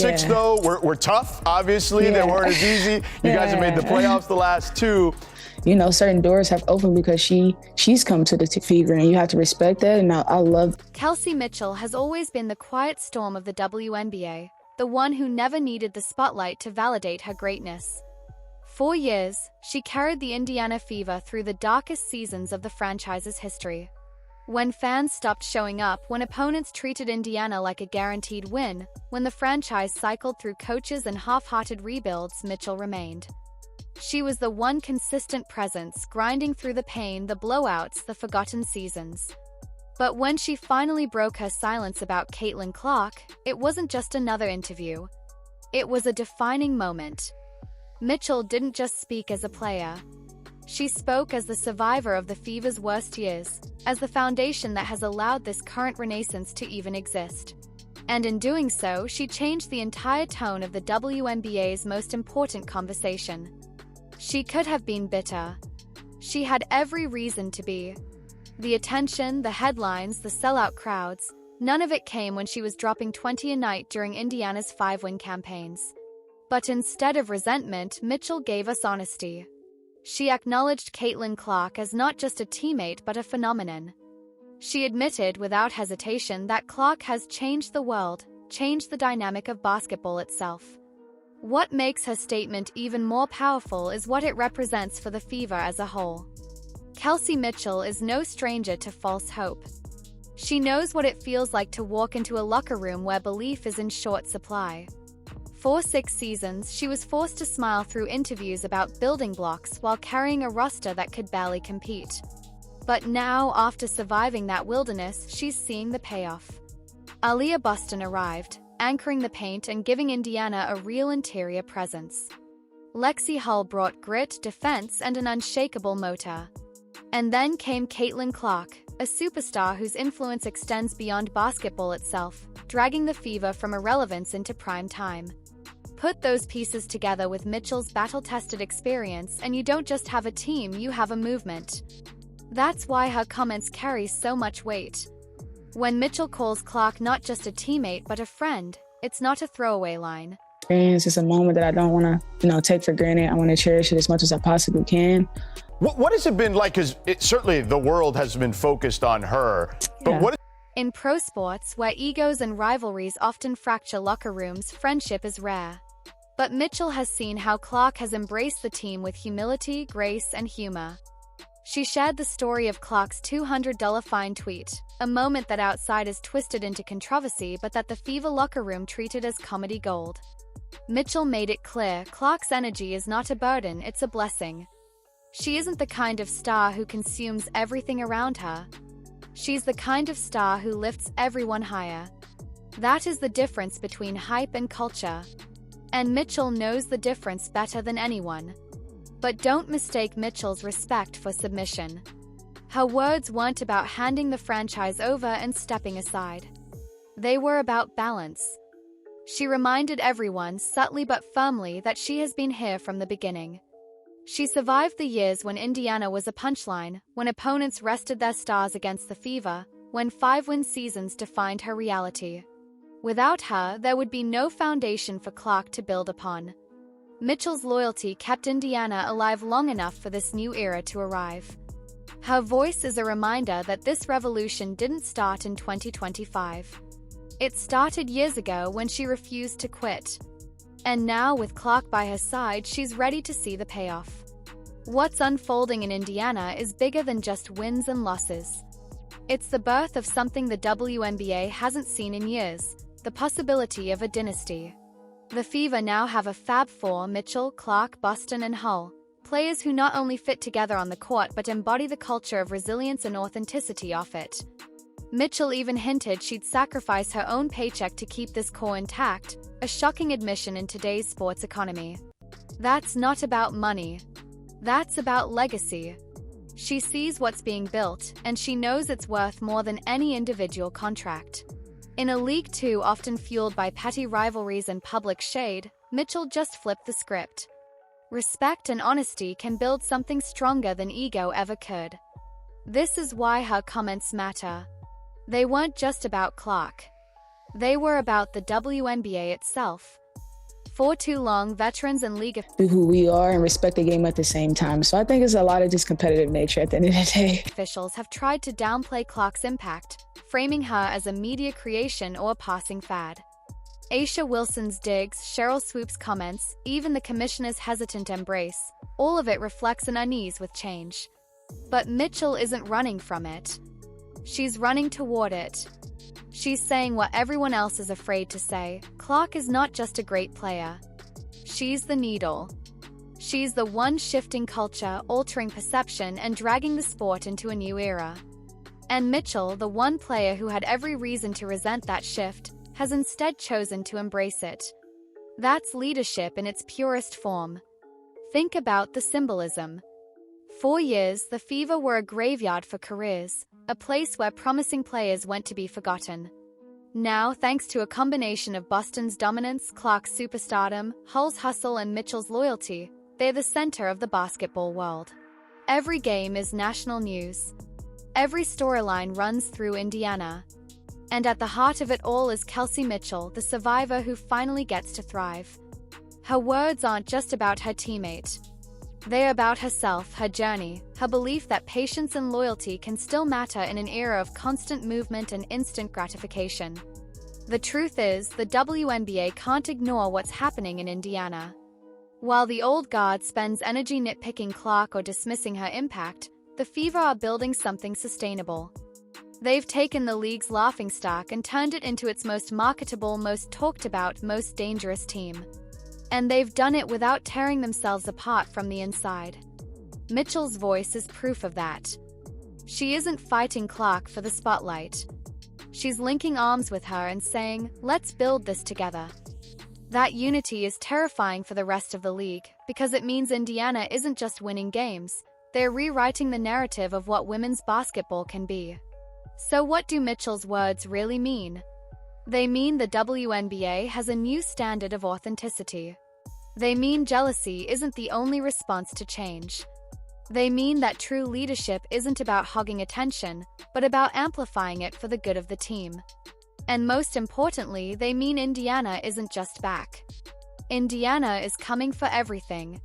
Six, though, were tough, obviously. They weren't as easy. You guys have made the playoffs the last two. You know, certain doors have opened because she's come to the Fever, and you have to respect that, and I love. Kelsey Mitchell has always been the quiet storm of the WNBA, the one who never needed the spotlight to validate her greatness. For years, she carried the Indiana Fever through the darkest seasons of the franchise's history. When fans stopped showing up, when opponents treated Indiana like a guaranteed win, when the franchise cycled through coaches and half-hearted rebuilds, Mitchell remained. She was the one consistent presence, grinding through the pain, the blowouts, the forgotten seasons. But when she finally broke her silence about Caitlin Clark, it wasn't just another interview. It was a defining moment. Mitchell didn't just speak as a player. She spoke as the survivor of the Fever's worst years, as the foundation that has allowed this current renaissance to even exist. And in doing so, she changed the entire tone of the WNBA's most important conversation. She could have been bitter. She had every reason to be. The attention, the headlines, the sellout crowds, none of it came when she was dropping 20 a night during Indiana's 5-win campaigns. But instead of resentment, Mitchell gave us honesty. She acknowledged Caitlin Clark as not just a teammate but a phenomenon. She admitted without hesitation that Clark has changed the world, changed the dynamic of basketball itself. What makes her statement even more powerful is what it represents for the Fever as a whole. Kelsey Mitchell is no stranger to false hope. She knows what it feels like to walk into a locker room where belief is in short supply. For 6 seasons, she was forced to smile through interviews about building blocks while carrying a roster that could barely compete. But now, after surviving that wilderness, she's seeing the payoff. Aaliyah Boston arrived, anchoring the paint and giving Indiana a real interior presence. Lexi Hull brought grit, defense, and an unshakable motor. And then came Caitlin Clark, a superstar whose influence extends beyond basketball itself, dragging the Fever from irrelevance into prime time. Put those pieces together with Mitchell's battle-tested experience, and you don't just have a team, you have a movement. That's why her comments carry so much weight. When Mitchell calls Clark not just a teammate but a friend, it's not a throwaway line. It's a moment that I don't want to, take for granted. I want to cherish it as much as I possibly can. What has it been like? Because certainly the world has been focused on her. But what? In pro sports, where egos and rivalries often fracture locker rooms, friendship is rare. But Mitchell has seen how Clark has embraced the team with humility, grace, and humor. She shared the story of Clark's $200 fine tweet, a moment that outsiders twisted into controversy but that the Fever locker room treated as comedy gold. Mitchell made it clear Clark's energy is not a burden, it's a blessing. She isn't the kind of star who consumes everything around her. She's the kind of star who lifts everyone higher. That is the difference between hype and culture. And Mitchell knows the difference better than anyone. But don't mistake Mitchell's respect for submission. Her words weren't about handing the franchise over and stepping aside. They were about balance. She reminded everyone, subtly but firmly, that she has been here from the beginning. She survived the years when Indiana was a punchline, when opponents rested their stars against the Fever, when 5-win seasons defined her reality. Without her, there would be no foundation for Clark to build upon. Mitchell's loyalty kept Indiana alive long enough for this new era to arrive. Her voice is a reminder that this revolution didn't start in 2025. It started years ago when she refused to quit. And now, with Clark by her side, she's ready to see the payoff. What's unfolding in Indiana is bigger than just wins and losses. It's the birth of something the WNBA hasn't seen in years, the possibility of a dynasty. The Fever now have a Fab Four: Mitchell, Clark, Boston, and Hull, players who not only fit together on the court but embody the culture of resilience and authenticity off it. Mitchell even hinted she'd sacrifice her own paycheck to keep this core intact, a shocking admission in today's sports economy. That's not about money. That's about legacy. She sees what's being built, and she knows it's worth more than any individual contract. In a league too often fueled by petty rivalries and public shade, Mitchell just flipped the script. Respect and honesty can build something stronger than ego ever could. This is why her comments matter. They weren't just about Clark. They were about the WNBA itself. For too long, veterans and league Who we are and respect the game at the same time. So I think it's a lot of just competitive nature at the end of the day. officials have tried to downplay Clark's impact, framing her as a media creation or a passing fad. Aisha Wilson's digs, Cheryl Swoop's comments, even the commissioner's hesitant embrace, all of it reflects an unease with change. But Mitchell isn't running from it. She's running toward it. She's saying what everyone else is afraid to say. Clark is not just a great player. She's the needle. She's the one shifting culture, altering perception, and dragging the sport into a new era. And Mitchell, the one player who had every reason to resent that shift, has instead chosen to embrace it. That's leadership in its purest form. Think about the symbolism. For years, the Fever were a graveyard for careers, a place where promising players went to be forgotten. Now, thanks to a combination of Boston's dominance, Clark's superstardom, Hull's hustle, and Mitchell's loyalty, they're the center of the basketball world. Every game is national news. Every storyline runs through Indiana. And at the heart of it all is Kelsey Mitchell, the survivor who finally gets to thrive. Her words aren't just about her teammate. They're about herself, her journey, her belief that patience and loyalty can still matter in an era of constant movement and instant gratification. The truth is, the WNBA can't ignore what's happening in Indiana. While the old guard spends energy nitpicking Clark or dismissing her impact, the Fever are building something sustainable. They've taken the league's laughingstock and turned it into its most marketable, most talked about, most dangerous team. And they've done it without tearing themselves apart from the inside. Mitchell's voice is proof of that. She isn't fighting Clark for the spotlight. She's linking arms with her and saying, "Let's build this together." That unity is terrifying for the rest of the league, because it means Indiana isn't just winning games, they're rewriting the narrative of what women's basketball can be. So what do Mitchell's words really mean? They mean the WNBA has a new standard of authenticity. They mean jealousy isn't the only response to change. They mean that true leadership isn't about hogging attention, but about amplifying it for the good of the team. And most importantly, they mean Indiana isn't just back. Indiana is coming for everything.